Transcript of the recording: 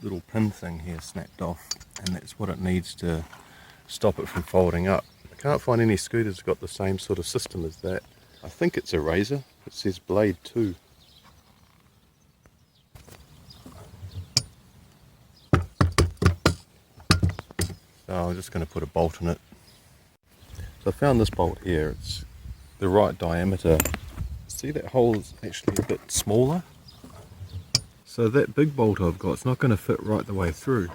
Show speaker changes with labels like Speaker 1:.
Speaker 1: little pin thing here snapped off, and that's what it needs to stop it from folding up. I can't find any scooters that got the same sort of system as that. I think it's a Razor. It says Blade 2. So I'm just going to put a bolt in it. So I found this bolt here. It's the right diameter. See, that hole is actually a bit smaller. So that big bolt I've got, it's not going to fit right the way through.